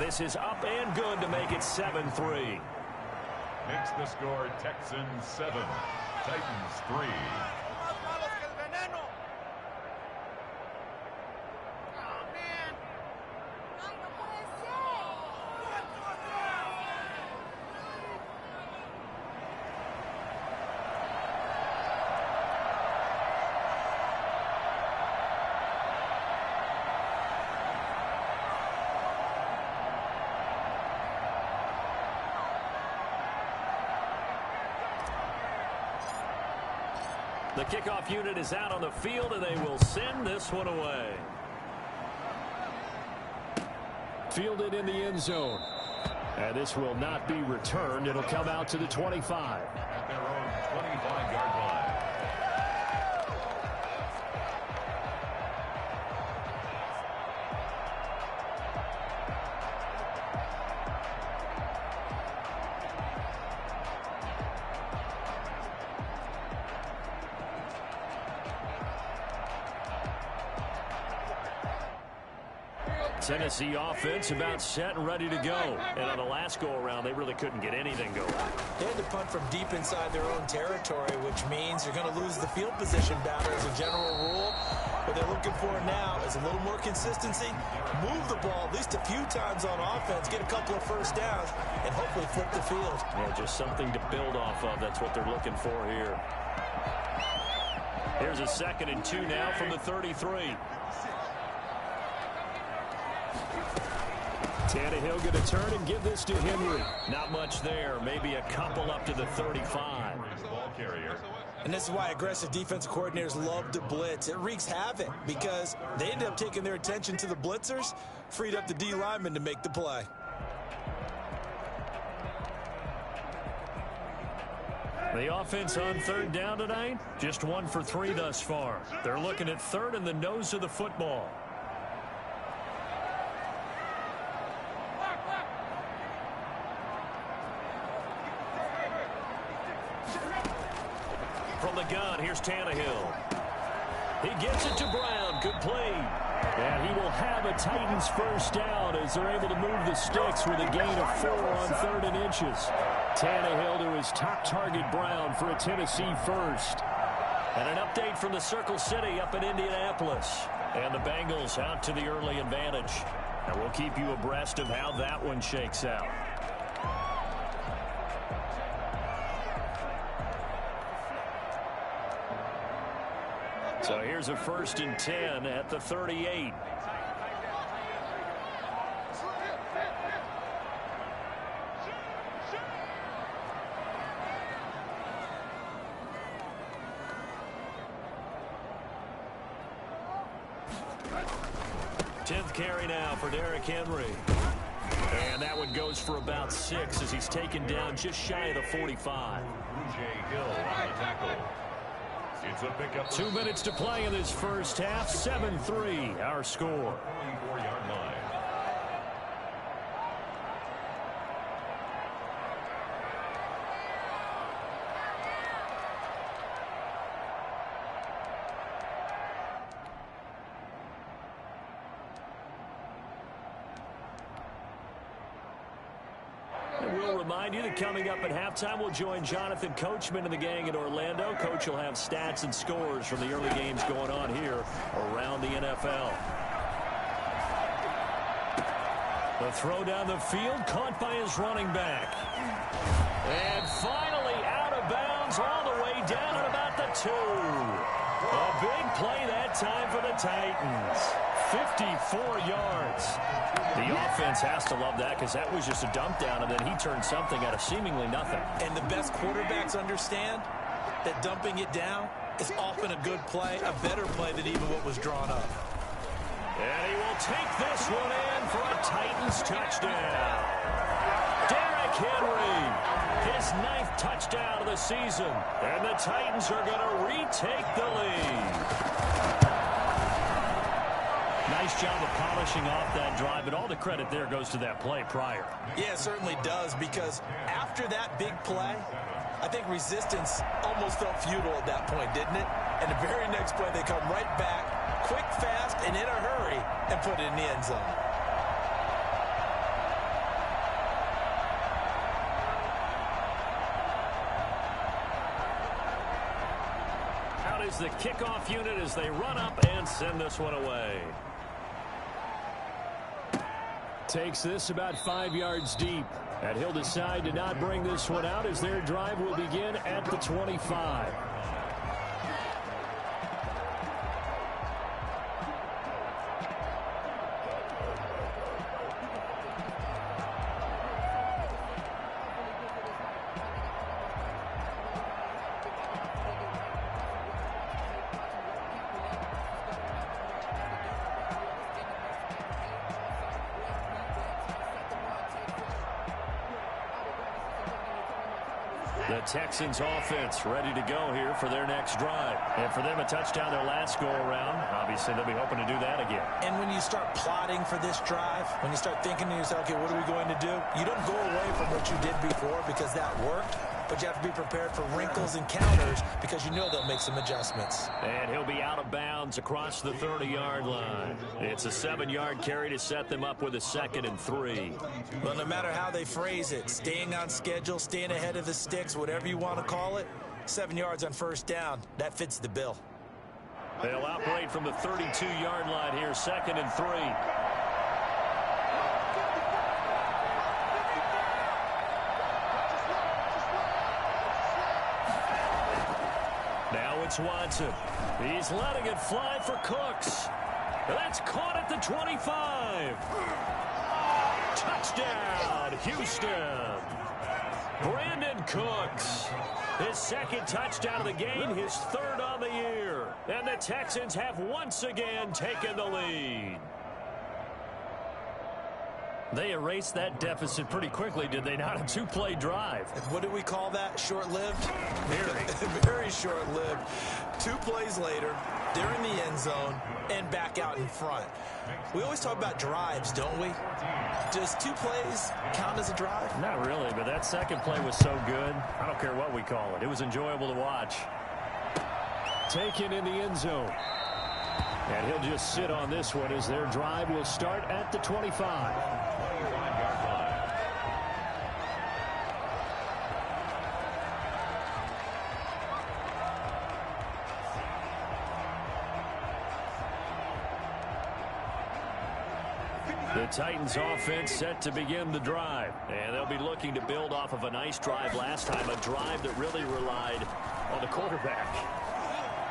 this is up and good to make it 7-3. Makes the score Texans 7, Titans 3. The kickoff unit is out on the field, and they will send this one away. Fielded in the end zone. And this will not be returned. It'll come out to the 25. At their own 25-yard line. Tennessee offense about set and ready to go. And on the last go-around, they really couldn't get anything going. They had to punt from deep inside their own territory, which means you're going to lose the field position battle as a general rule. What they're looking for now is a little more consistency, move the ball at least a few times on offense, get a couple of first downs, and hopefully flip the field. Yeah, just something to build off of. That's what they're looking for here. Here's a 2nd and 2 now from the 33. Tannehill going to turn and give this to Henry. Not much there. Maybe a couple up to the 35. Ball carrier. And this is why aggressive defensive coordinators love to blitz. It wreaks havoc because they end up taking their attention to the blitzers, freed up the D lineman to make the play. The offense on 3rd down tonight, just 1 for 3 thus far. They're looking at 3rd and the nose of the football. From the gun, here's Tannehill. He gets it to Brown. Good play. And he will have a Titans first down as they're able to move the sticks with a gain of 4 on 3rd and inches. Tannehill to his top target, Brown, for a Tennessee first. And an update from the Circle City up in Indianapolis. And the Bengals out to the early advantage. And we'll keep you abreast of how that one shakes out. So here's a 1st and 10 at the 38. Tenth carry now for Derrick Henry. And that one goes for about 6 as he's taken down just shy of the 45. Hill on the tackle. It's a pickup. 2 minutes to play in this first half. 7-3, our score. 24-yard line. We'll remind you that coming up at halftime, we'll join Jonathan Coachman and the gang in Orlando. Coach will have stats and scores from the early games going on here around the NFL. The throw down the field, caught by his running back. And finally out of bounds all the way down at about the 2. A big play that time for the Titans. 54 yards. The offense has to love that because that was just a dump down, and then he turned something out of seemingly nothing. And the best quarterbacks understand that dumping it down is often a good play, a better play than even what was drawn up. And he will take this one in for a Titans touchdown. Derrick Henry, his 9th touchdown of the season, and the Titans are going to retake the lead. Nice job of polishing off that drive, but all the credit there goes to that play prior. Yeah, it certainly does, because after that big play, I think resistance almost felt futile at that point, didn't it? And the very next play, they come right back, quick, fast, and in a hurry, and put it in the end zone. is the kickoff unit as they run up and send this one away. Takes this about 5 yards deep. And he'll decide to not bring this one out as their drive will begin at the 25. The Texans offense ready to go here for their next drive. And for them, a touchdown their last go-around. Obviously, they'll be hoping to do that again. And when you start plotting for this drive, when you start thinking to yourself, okay, what are we going to do? You don't go away from what you did before because that worked. But you have to be prepared for wrinkles and counters because you know they'll make some adjustments. And he'll be out of bounds across the 30-yard line. It's a 7-yard carry to set them up with a 2nd and 3. Well, no matter how they phrase it, staying on schedule, staying ahead of the sticks, whatever you want to call it, 7 yards on first down, that fits the bill. They'll operate from the 32-yard line here, 2nd and 3. Now it's Watson. He's letting it fly for Cooks. That's caught at the 25. Touchdown, Houston. Brandon Cooks. His 2nd touchdown of the game, his 3rd on the year. And the Texans have once again taken the lead. They erased that deficit pretty quickly, did they not? A 2-play drive. What do we call that? Short-lived? Very. Very short-lived. 2 plays later, they're in the end zone and back out in front. We always talk about drives, don't we? Does 2 plays count as a drive? Not really, but that 2nd play was so good. I don't care what we call it. It was enjoyable to watch. Taken in the end zone. And he'll just sit on this one as their drive will start at the 25. The Titans offense set to begin the drive. And they'll be looking to build off of a nice drive last time, a drive that really relied on the quarterback.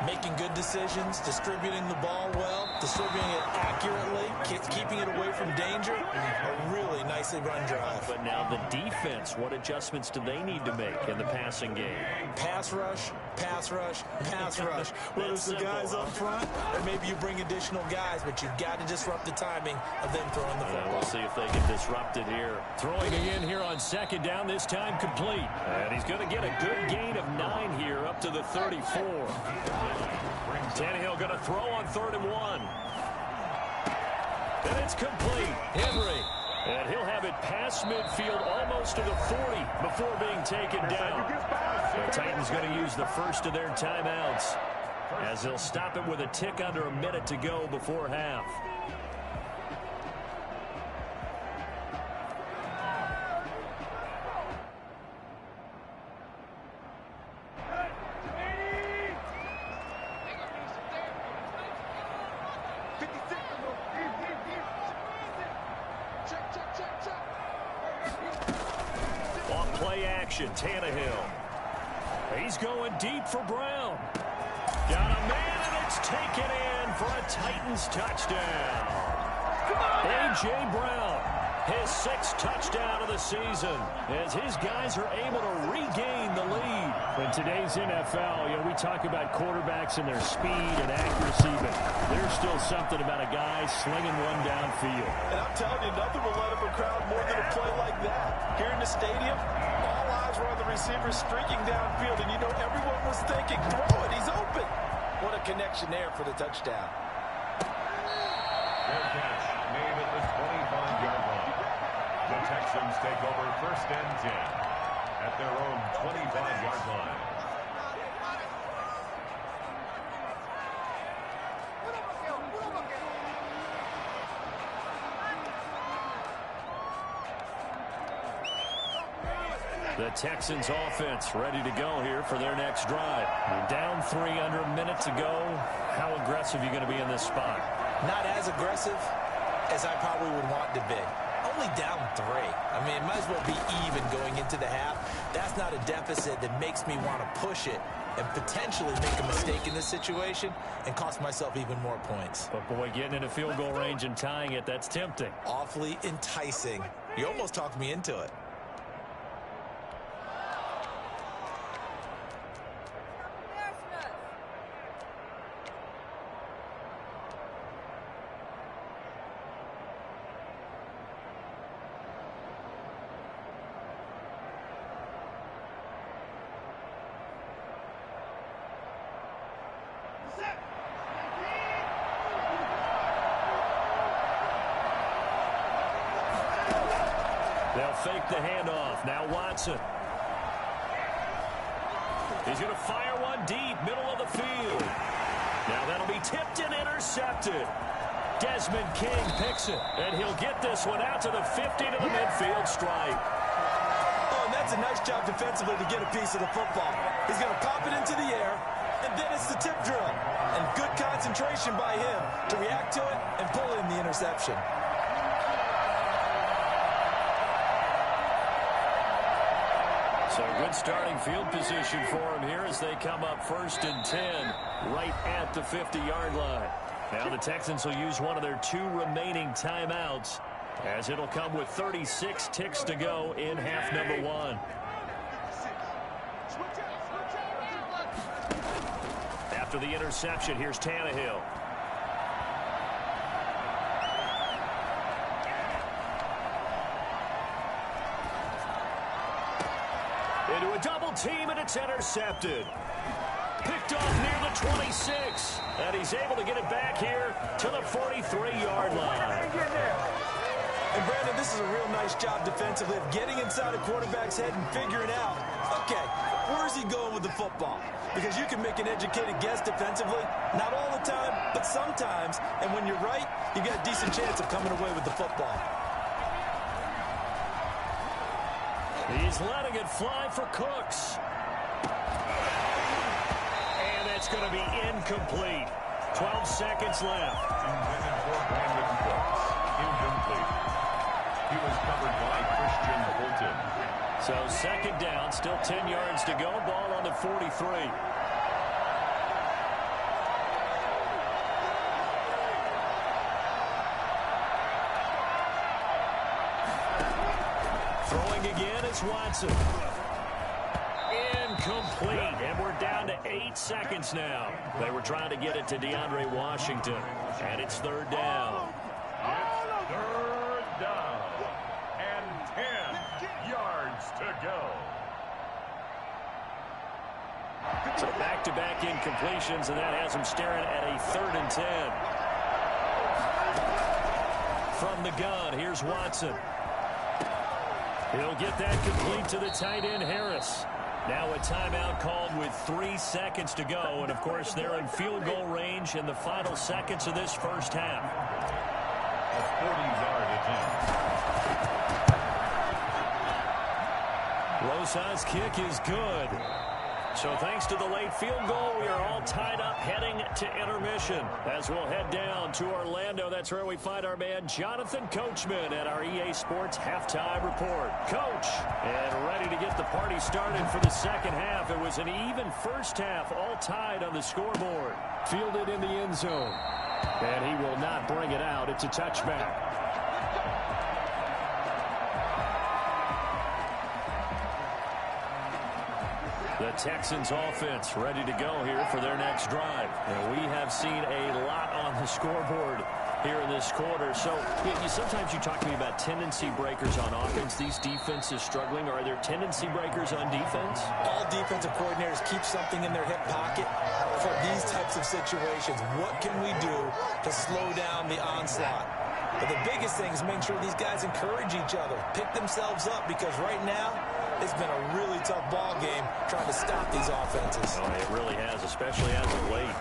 Making good decisions, distributing the ball well, distributing it accurately, keeping it away from danger. A really nicely run drive. But now the defense, what adjustments do they need to make in the passing game? Pass rush, pass rush, pass rush. Whether it's the guys up front or maybe you bring additional guys, but you've got to disrupt the timing of them throwing the football. We'll see if they can disrupt it here. Throwing again here on 2nd down, this time complete. And he's going to get a good gain of 9 here up to the 34. Tannehill going to throw on 3rd and 1. And it's complete. Henry. And he'll have it past midfield almost to the 40 before being taken down. The Titans going to use the first of their timeouts as they'll stop it with a tick under a minute to go before half. Tannehill. He's going deep for Brown. Got a man, and it's taken in for a Titans touchdown. A.J. Brown, his 6th touchdown of the season, as his guys are able to regain the lead. In today's NFL, we talk about quarterbacks and their speed and accuracy, but there's still something about a guy slinging one downfield. And I'm telling you, nothing will let up a crowd more than a play like that. Here in the stadium, all eyes were on the receiver streaking downfield, and you know everyone was thinking, throw it, he's open. What a connection there for the touchdown. Fair catch made at the 25-yard line. The Texans take over 1st and 10 at their own 25-yard line. The Texans offense ready to go here for their next drive. You're down 3 under a minute to go. How aggressive are you going to be in this spot? Not as aggressive as I probably would want to be. Only down 3. I mean, it might as well be even going into the half. That's not a deficit that makes me want to push it and potentially make a mistake in this situation and cost myself even more points. But, boy, getting into field goal range and tying it, that's tempting. Awfully enticing. You almost talked me into it. They'll fake the handoff. Now Watson. He's going to fire one deep, middle of the field. Now that'll be tipped and intercepted. Desmond King picks it, and he'll get this one out to the 50 to the midfield stripe. Oh, and that's a nice job defensively to get a piece of the football. He's going to pop it into the air, and then it's the tip drill. And good concentration by him to react to it and pull in the interception. So good starting field position for him here as they come up 1st and 10 right at the 50-yard line. Now the Texans will use one of their 2 remaining timeouts as it'll come with 36 ticks to go in half number 1. After the interception, here's Tannehill. Into a double team, and it's intercepted. Picked off near the 26. And he's able to get it back here to the 43-yard line. And, Brandon, this is a real nice job defensively of getting inside a quarterback's head and figuring out, okay, where's he going with the football? Because you can make an educated guess defensively, not all the time, but sometimes. And when you're right, you've got a decent chance of coming away with the football. He's letting it fly for Cooks. And that's going to be incomplete. 12 seconds left. Intended for Brandon Cooks. Incomplete. He was covered by Christian Fulton. So 2nd down, still 10 yards to go. Ball on the 43. Throwing again is Watson. Incomplete. And we're down to 8 seconds now. They were trying to get it to DeAndre Washington. And it's 3rd down. It's 3rd down. And 10 yards to go. So back-to-back incompletions, and that has him staring at a 3rd and 10. From the gun, here's Watson. He'll get that complete to the tight end, Harris. Now a timeout called with 3 seconds to go. And, of course, they're in field goal range in the final seconds of this first half. A 40-yard attempt. Rosas' kick is good. So thanks to the late field goal, we are all tied up heading to intermission. As we'll head down to Orlando, that's where we find our man Jonathan Coachman at our EA Sports Halftime Report. Coach, and ready to get the party started for the second half. It was an even first half, all tied on the scoreboard. Fielded in the end zone. And he will not bring it out. It's a touchback. The Texans offense ready to go here for their next drive. And we have seen a lot on the scoreboard here in this quarter. So sometimes you talk to me about tendency breakers on offense. These defenses struggling. Are there tendency breakers on defense? All defensive coordinators keep something in their hip pocket for these types of situations. What can we do to slow down the onslaught? But the biggest thing is making sure these guys encourage each other, pick themselves up, because right now it's been a really tough ball game trying to stop these offenses. Oh, it really has, especially as of late.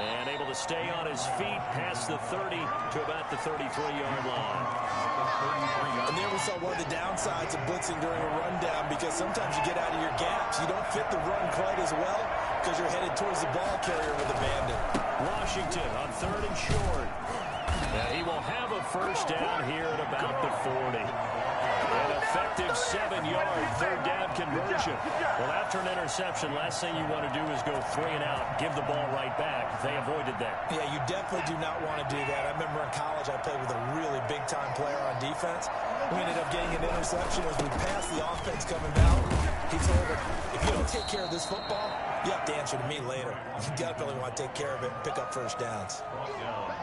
And able to stay on his feet past the 30 to about the 33-yard line. And there we saw one of the downsides of blitzing during a rundown, because sometimes you get out of your gaps. You don't fit the run quite as well because you're headed towards the ball carrier with abandon. Washington on 3rd and short. And he will have a first down here at about the 40. An effective 7-yard third down conversion. Well, after an interception, last thing you want to do is go 3 and out, give the ball right back. They avoided that. Yeah, you definitely do not want to do that. I remember in college I played with a really big-time player on defense. We ended up getting an interception as we passed the offense coming down. He told him, if you don't take care of this football, you have to answer to me later. You definitely want to take care of it and pick up first downs.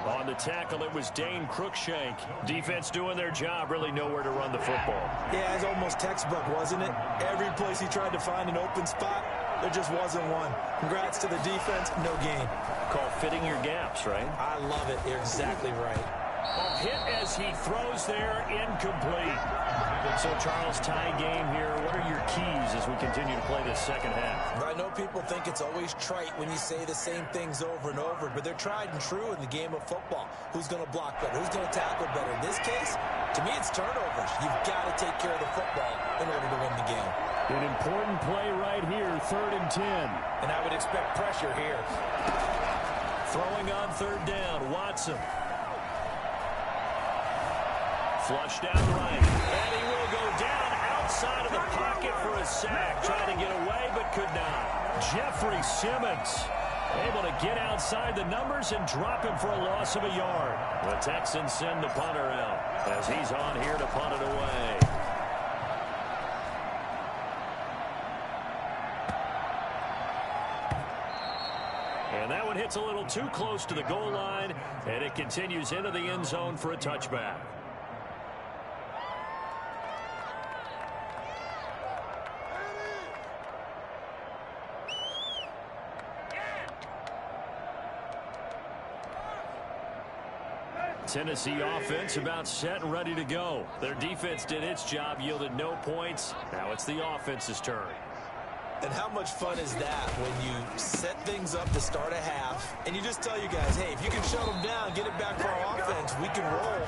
On the tackle, it was Dane Cruikshank. Defense doing their job, really nowhere to run the football. Yeah, it's almost textbook, wasn't it? Every place he tried to find an open spot, there just wasn't one. Congrats to the defense, no gain. Called fitting your gaps, right? I love it. You're exactly right. A hit as he throws there, incomplete. So, Charles, tie game here. What are your keys as we continue to play this second half? I know people think it's always trite when you say the same things over and over, but they're tried and true in the game of football. Who's going to block better? Who's going to tackle better? In this case, to me, it's turnovers. You've got to take care of the football in order to win the game. An important play right here, 3rd and 10. And I would expect pressure here. Throwing on 3rd down, Watson. Flush down right, and he will go down outside of the pocket for a sack. Trying to get away, but could not. Jeffrey Simmons able to get outside the numbers and drop him for a loss of a yard. The Texans send the punter out as he's on here to punt it away. And that one hits a little too close to the goal line, and it continues into the end zone for a touchback. Tennessee offense about set and ready to go. Their defense did its job, yielded no points. Now it's the offense's turn. And how much fun is that when you set things up to start a half and you just tell you guys, hey, if you can shut them down, get it back for our offense, we can roll.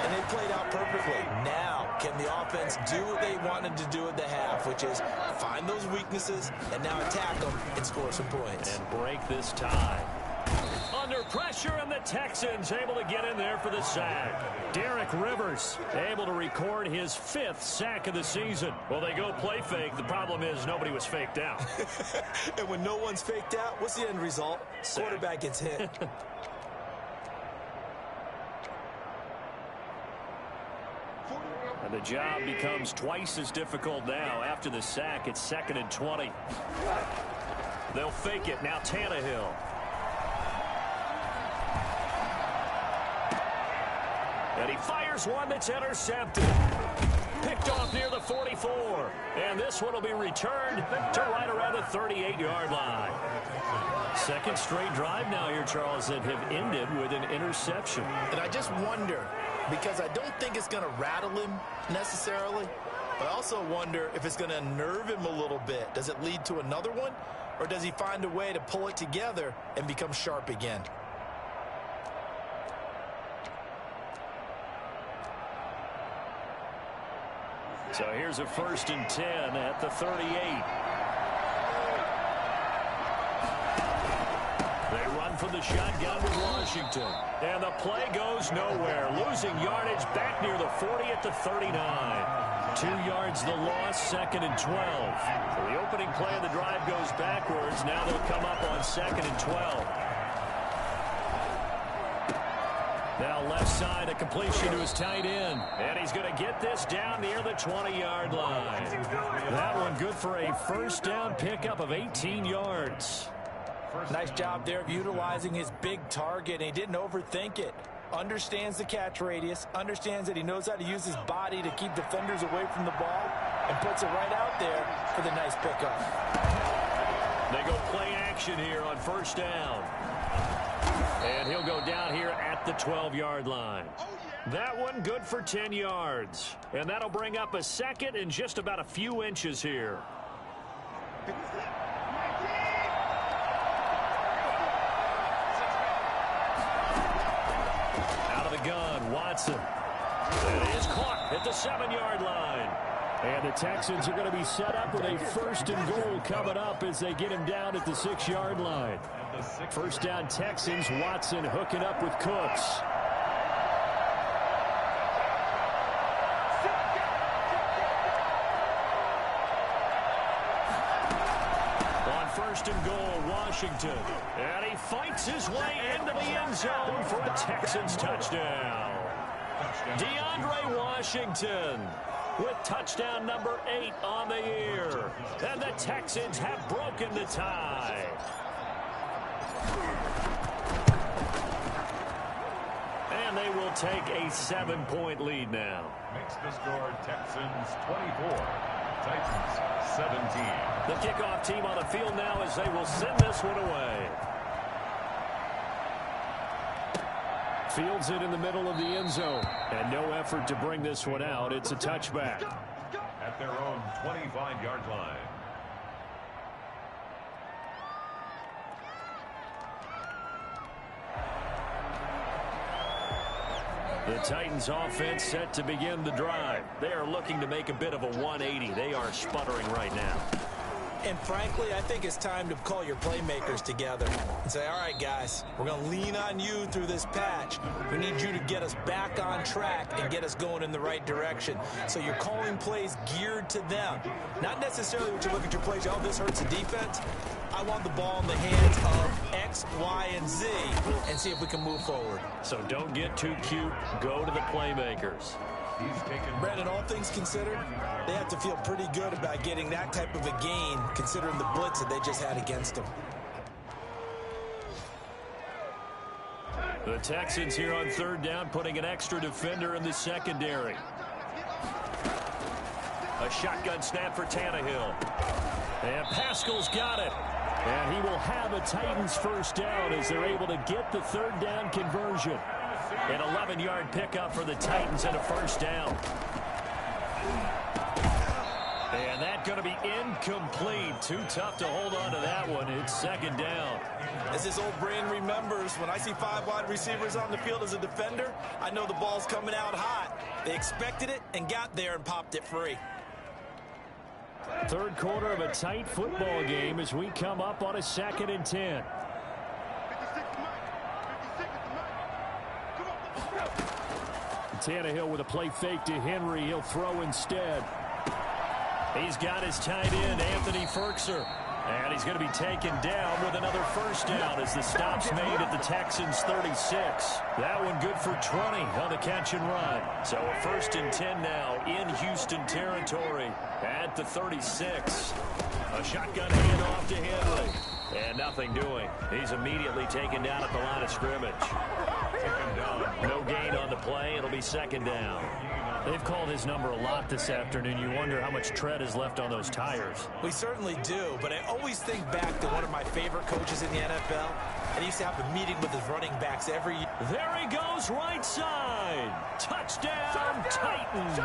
And they played out perfectly. Now, can the offense do what they wanted to do at the half, which is find those weaknesses and now attack them and score some points. And break this tie. Under pressure, and the Texans able to get in there for the sack. Derek Rivers able to record his 5th sack of the season. Well, they go play fake. The problem is nobody was faked out. And when no one's faked out, what's the end result? Sack. Quarterback gets hit. And the job becomes twice as difficult now. After the sack, it's 2nd and 20. They'll fake it. Now Tannehill. And he fires one that's intercepted. Picked off near the 44. And this one will be returned to right around the 38-yard line. Second straight drive now here, Charles, that have ended with an interception. And I just wonder, because I don't think it's going to rattle him necessarily, but I also wonder if it's going to unnerve him a little bit. Does it lead to another one? Or does he find a way to pull it together and become sharp again? So here's a 1st and 10 at the 38. They run from the shotgun with Washington. And the play goes nowhere. Losing yardage back near the 40 at the 39. 2 yards the loss, 2nd and 12. So the opening play of the drive goes backwards. Now they'll come up on 2nd and 12. Now left side, a completion to his tight end. And he's going to get this down near the 20-yard line. That one good for a first down pickup of 18 yards. Nice job there of utilizing his big target, and he didn't overthink it. Understands the catch radius, understands that he knows how to use his body to keep defenders away from the ball, and puts it right out there for the nice pickup. They go play action here on first down. And he'll go down here at the 12-yard line. That one good for 10 yards. And that'll bring up a second and just about a few inches here. gun. Watson. It is caught at the 7-yard line. And the Texans are going to be set up with a first and goal coming up as they get him down at the 6-yard line. First down Texans. Watson hooking up with Cooks. On first and goal, Washington. And he fights his way into the end zone for a Texans touchdown. DeAndre Washington with touchdown number 8 on the year. And the Texans have broken the tie. And they will take a 7-point lead now. Makes the score Texans 24, Titans 17. The kickoff team on the field now as they will send this one away. Fields it in the middle of the end zone. And no effort to bring this one out. It's a touchback. At their own 25-yard line. The Titans offense set to begin the drive. They are looking to make a bit of a 180. They are sputtering right now. And frankly, I think it's time to call your playmakers together and say, all right, guys, we're going to lean on you through this patch. We need you to get us back on track and get us going in the right direction. So you're calling plays geared to them. Not necessarily when you look at your plays, oh, this hurts the defense. I want the ball in the hands of X, Y, and Z and see if we can move forward. So don't get too cute. Go to the playmakers. Brandon, all things considered, they have to feel pretty good about getting that type of a gain considering the blitz that they just had against them. The Texans here on third down putting an extra defender in the secondary. A shotgun snap for Tannehill. And Pascal's got it. And he will have a Titans first down as they're able to get the third down conversion. An 11-yard pickup for the Titans and a first down. And that's going to be incomplete. Too tough to hold on to that one. It's second down. As his old brain remembers, when I see 5 wide receivers on the field as a defender, I know the ball's coming out hot. They expected it and got there and popped it free. Third quarter of a tight football game as we come up on a 2nd and 10. Tannehill with a play fake to Henry. He'll throw instead. He's got his tight end, Anthony Firkser. And he's going to be taken down with another first down as the stop's made at the Texans 36. That one good for 20 on the catch and run. So a 1st and 10 now in Houston territory at the 36. A shotgun handoff to Henry. And nothing doing. He's immediately taken down at the line of scrimmage. No gain on the play. It'll be second down. They've called his number a lot this afternoon. You wonder how much tread is left on those tires. We certainly do, but I always think back to one of my favorite coaches in the NFL. And he used to have a meeting with his running backs every year. There he goes, right side. Touchdown, Titans.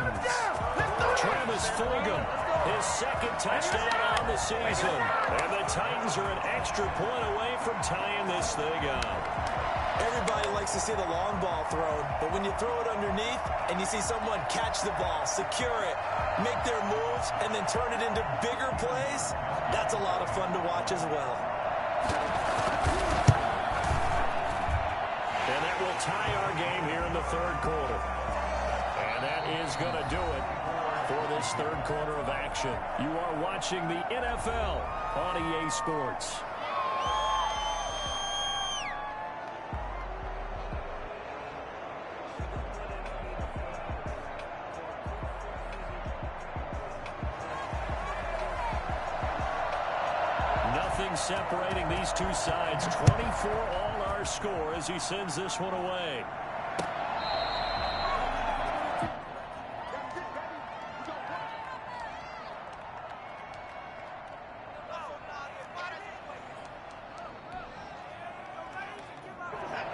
Travis Fulgham, his 2nd touchdown on the season. And the Titans are an extra point away from tying this thing up. Everybody likes to see the long ball thrown, but when you throw it underneath and you see someone catch the ball, secure it, make their moves, and then turn it into bigger plays, that's a lot of fun to watch as well. And that will tie our game here in the third quarter. And that is going to do it for this third quarter of action. You are watching the NFL on EA Sports. Separating these two sides. 24 all our score as he sends this one away.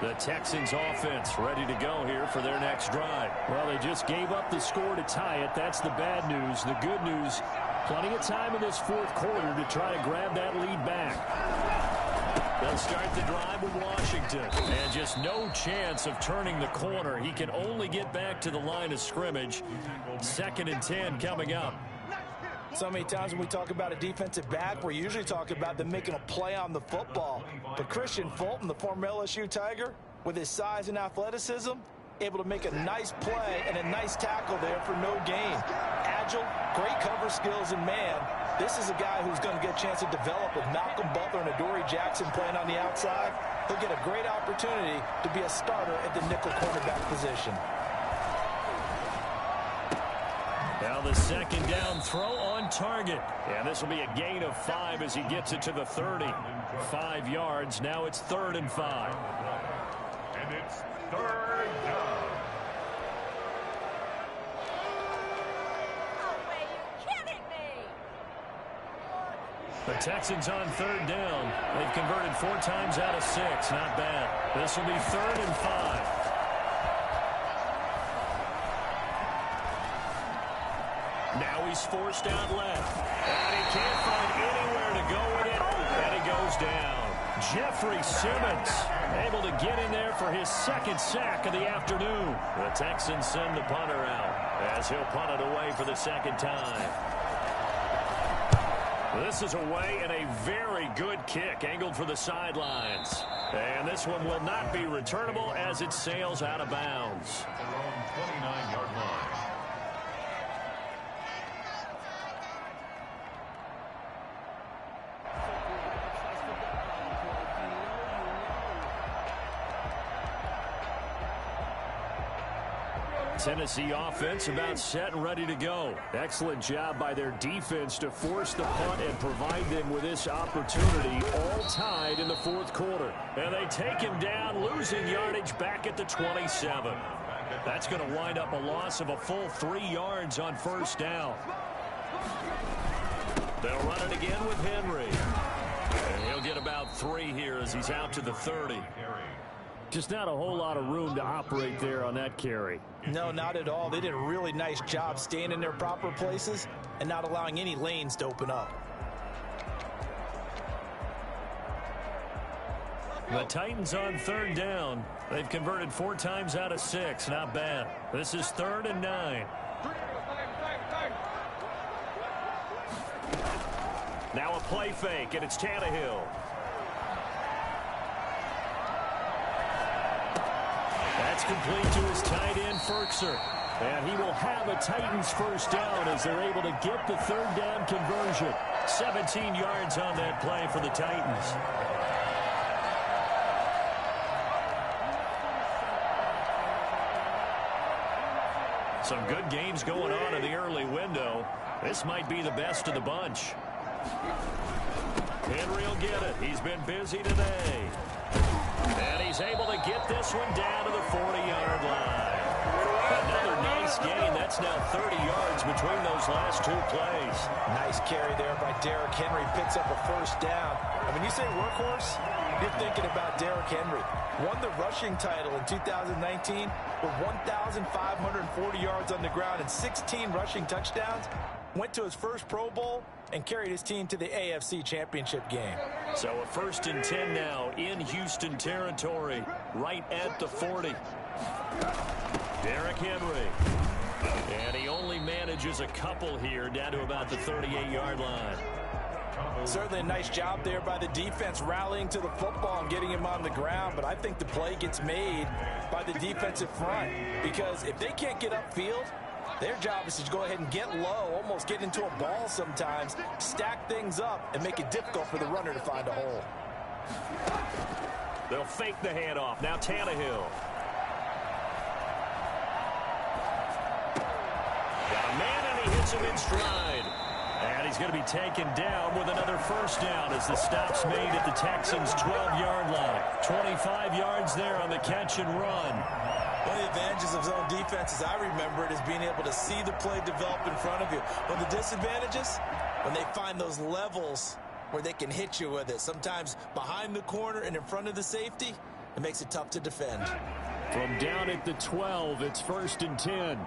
The Texans offense ready to go here for their next drive. Well, they just gave up the score to tie it. That's the bad news. The good news, plenty of time in this fourth quarter to try to grab that lead back. They'll start the drive with Washington. And just no chance of turning the corner. He can only get back to the line of scrimmage. 2nd and 10 coming up. So many times when we talk about a defensive back, we're usually talking about them making a play on the football. But Christian Fulton, the former LSU Tiger, with his size and athleticism, able to make a nice play and a nice tackle there for no gain. Agile, great cover skills, and man, this is a guy who's going to get a chance to develop with Malcolm Butler and Adoree Jackson playing on the outside. He'll get a great opportunity to be a starter at the nickel cornerback position. Now the 2nd down throw on target. And this will be a gain of 5 as he gets it to the 30. 5 yards. Now it's 3rd and 5. And it's 3rd down. The Texans on 3rd down. They've converted 4 times out of 6. Not bad. This will be 3rd and 5. Now he's forced out left. And he can't find anywhere to go with it. And he goes down. Jeffrey Simmons able to get in there for his 2nd sack of the afternoon. The Texans send the punter out as he'll punt it away for the 2nd time. This is away and a very good kick angled for the sidelines. And this one will not be returnable as it sails out of bounds. At their own 29-yard line. Tennessee offense about set and ready to go. Excellent job by their defense to force the punt and provide them with this opportunity, all tied in the 4th quarter. And they take him down, losing yardage back at the 27. That's going to wind up a loss of a full 3 yards on 1st down. They'll run it again with Henry. And he'll get about 3 here as he's out to the 30. Just not a whole lot of room to operate there on that carry. No, not at all. They did a really nice job staying in their proper places and not allowing any lanes to open up. The Titans on 3rd down. They've converted 4 times out of 6. Not bad. This is 3rd and 9. Now a play fake, and it's Tannehill. That's complete to his tight end, Firkser. And he will have a Titans 1st down as they're able to get the 3rd down conversion. 17 yards on that play for the Titans. Some good games going on in the early window. This might be the best of the bunch. Henry will get it. He's been busy today. And he's able to get this one down to the 40-yard line. Another nice gain. That's now 30 yards between those last 2 plays. Nice carry there by Derrick Henry. Picks up a 1st down. I mean, you say workhorse, you're thinking about Derrick Henry. Won the rushing title in 2019 with 1,540 yards on the ground and 16 rushing touchdowns. Went to his first Pro Bowl and carried his team to the AFC Championship game. So a 1st and 10 now in Houston territory, right at the 40. Derrick Henry. And he only manages a couple here down to about the 38-yard line. Certainly a nice job there by the defense rallying to the football and getting him on the ground, but I think the play gets made by the defensive front because if they can't get upfield, their job is to go ahead and get low, almost get into a ball sometimes, stack things up, and make it difficult for the runner to find a hole. They'll fake the handoff. Now Tannehill. Got a man, and he hits him in stride. And he's going to be taken down with another 1st down as the stop's made at the Texans' 12-yard line. 25 yards there on the catch and run. One of the advantages of zone defense, as I remember it, is being able to see the play develop in front of you. One of the disadvantages, when they find those levels where they can hit you with it, sometimes behind the corner and in front of the safety, it makes it tough to defend. From down at the 12, it's 1st and 10.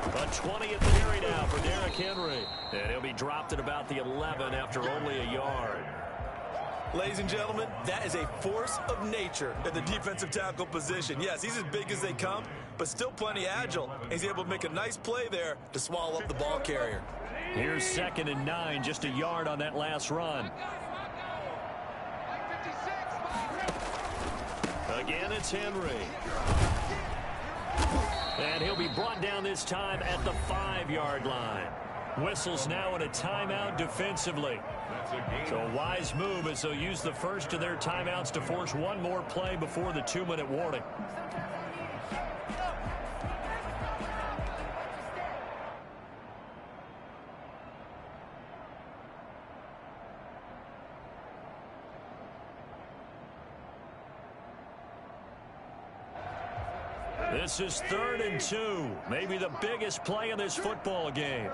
A 20th carry now for Derrick Henry. And he'll be dropped at about the 11 after only a yard. Ladies and gentlemen, that is a force of nature in the defensive tackle position. Yes, he's as big as they come, but still plenty agile. He's able to make a nice play there to swallow up the ball carrier. Here's 2nd and 9, just a yard on that last run. Again, it's Henry. And he'll be brought down this time at the 5-yard line. Whistles now in a timeout defensively. So a wise move as they'll use the first of their timeouts to force one more play before the 2-minute warning. This is 3rd and 2. Maybe the biggest play in this football game.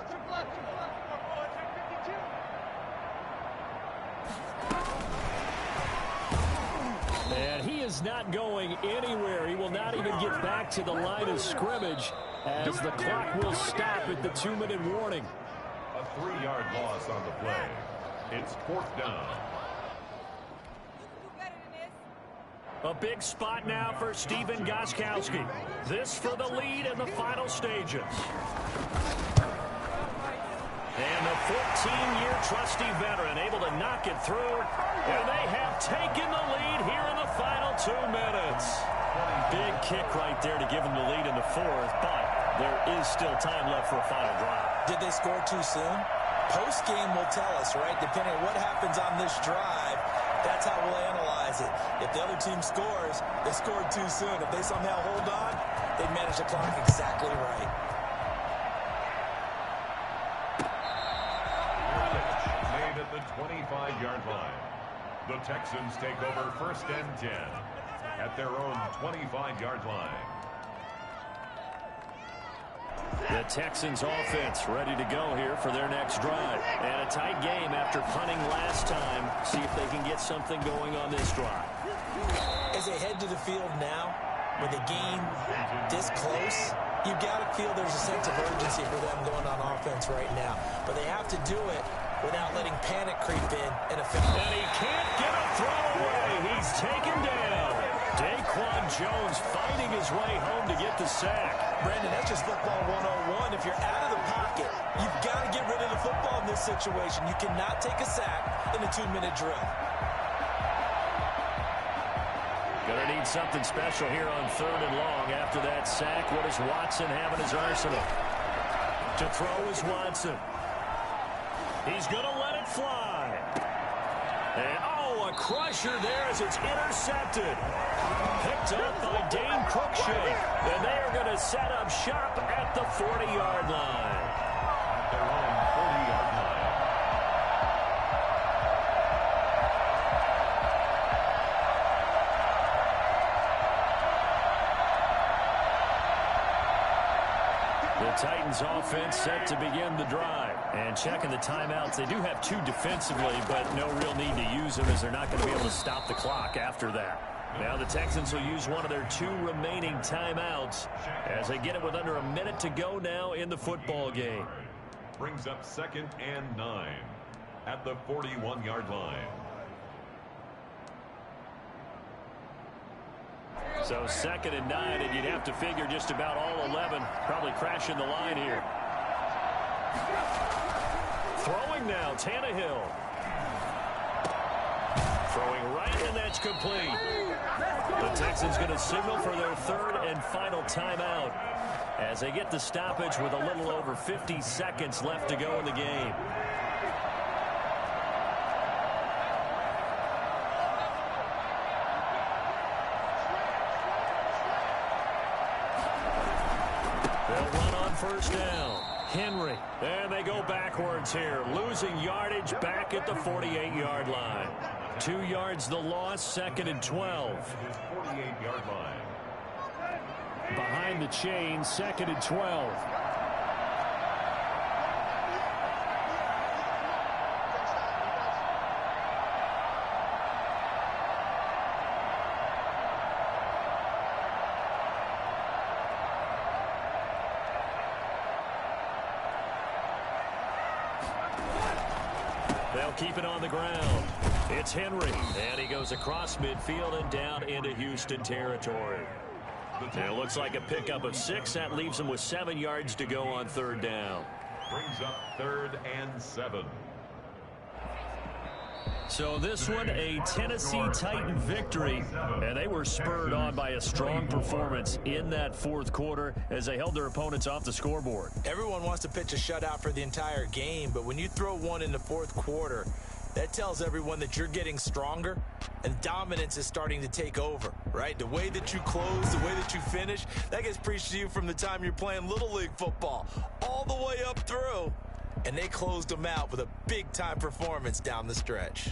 And he is not going anywhere. He will not even get back to the line of scrimmage as the clock will stop at the 2-minute warning. A 3-yard loss on the play. It's 4th down. A big spot now for Stephen Gostkowski. This for the lead in the final stages. And the 14-year trusty veteran able to knock it through. And they have taken the lead here in the final 2 minutes. Big kick right there to give them the lead in the 4th, but there is still time left for a final drive. Did they score too soon? Post-game will tell us, right? Depending on what happens on this drive, that's how we'll analyze it. If the other team scores, they scored too soon. If they somehow hold on, they manage the clock exactly right. Made at the 25-yard line. The Texans take over 1st and 10 at their own 25-yard line. The Texans offense ready to go here for their next drive. And a tight game after punting last time. See if they can get something going on this drive. As they head to the field now, with the game this close, you've got to feel there's a sense of urgency for them going on offense right now. But they have to do it without letting panic creep in and affect them. And he can't get a throw away. He's taken down. Daquan Jones fighting his way home to get the sack. Brandon, that's just football 101. If you're out of the pocket, you've got to get rid of the football in this situation. You cannot take a sack in a 2-minute drill. Gonna need something special here on 3rd and long after that sack. What does Watson have in his arsenal? To throw is Watson. He's gonna let it fly. And a crusher there as it's intercepted. Picked up by Dane Cruikshank. And they are gonna set up shop at the 40-yard line. Their own 40-yard line. The Titans offense set to begin the drive. And checking the timeouts, they do have 2 defensively, but no real need to use them as they're not going to be able to stop the clock after that. Now the Texans will use one of their 2 remaining timeouts as they get it with under a minute to go now in the football game. Brings up 2nd and 9 at the 41-yard line. So 2nd and 9, and you'd have to figure just about all 11 probably crashing the line here. Throwing now, Tannehill. Throwing right, and that's complete. The Texans going to signal for their 3rd and final timeout as they get the stoppage with a little over 50 seconds left to go in the game. They'll run on 1st down. Henry. And they go backwards here. Losing yardage back at the 48-yard line. 2 yards the loss, 2nd and 12. 48-yard line. Behind the chain, 2nd and 12. They'll keep it on the ground. It's Henry, and he goes across midfield and down into Houston territory. And it looks like a pickup of 6. That leaves them with 7 yards to go on third down. Brings up 3rd and 7. So this one, a Tennessee Titan victory, and they were spurred on by a strong performance in that fourth quarter as they held their opponents off the scoreboard. Everyone wants to pitch a shutout for the entire game, but when you throw one in the fourth quarter, that tells everyone that you're getting stronger and dominance is starting to take over, right? The way that you close, the way that you finish, that gets preached to you from the time you're playing Little League football all the way up through. And they closed them out with a big-time performance down the stretch.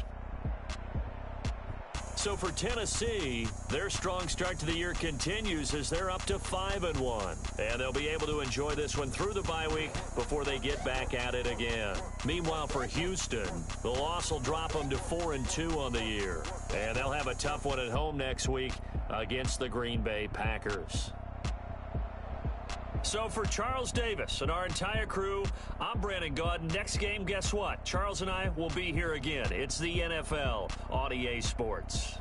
So for Tennessee, their strong start to the year continues as they're up to 5-1. And they'll be able to enjoy this one through the bye week before they get back at it again. Meanwhile, for Houston, the loss will drop them to 4-2 on the year. And they'll have a tough one at home next week against the Green Bay Packers. So for Charles Davis and our entire crew, I'm Brandon Gaudin. Next game, guess what? Charles and I will be here again. It's the NFL on EA Sports.